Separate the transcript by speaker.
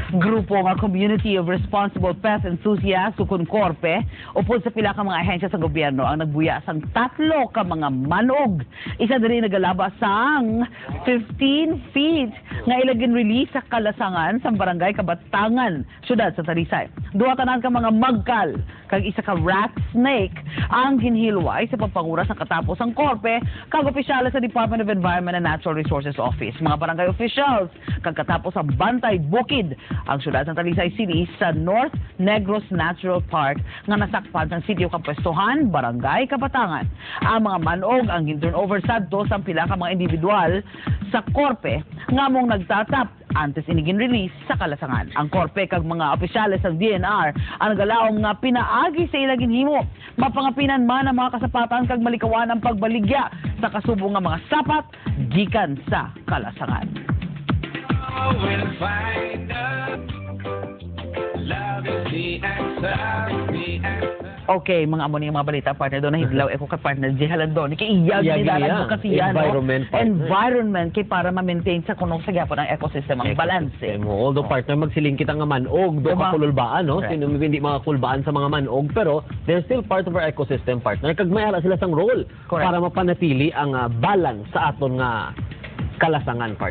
Speaker 1: Grupo nga Community of Responsible Pet Enthusiasts o KONCORPE upod sa pila ka mga ahensya sa gobyerno ang nagbuya sang 3 ka mga manog. Isa diri nagalaba sang 15 feet nga ilagin release sa kalasangan sa barangay Kabatangan, syudad sa Talisay. Duha tanan ka mga magkal kag isa ka rat snake ang ginhilway sa pagpanguras ng katapos ang korpe kag opisyales sa Department of Environment and Natural Resources Office. Mga barangay officials kag katapos ang bantay bukid ang syudad ng Talisay City sa North Negros Natural Park nga nasakpan ng sitio Kapwestuhan, Barangay Kabatangan. Ang mga manog ang gin-turnover sadto sa pila ka mga individual sa korpe nga mong nagtatap antes inigin release sa kalasangan. Ang korpe kag mga opisyales ng DNR ang nagalaong nga pinaagi sa ilang ginhimo. Mapangapinan man ang mga kasapatan kag malikawan ang pagbaligya sa kasubong nga mga sapat gikan sa kalasangan. Okay, mga amo ni mga balita partner doon na hidlaw ko ka partner di halandon kay iyag ni dalan mo kasi yan environment kay para ma-maintain sa kunong sa gyapon ang ecosystem ang balance.
Speaker 2: Although partner magsiling kita nga manog do ka kululbaan no sino hindi mga kulbaan sa mga manog pero they're still part of our ecosystem partner kag may ala sila sang role para mapanatili ang balance sa aton nga kalasangan partner.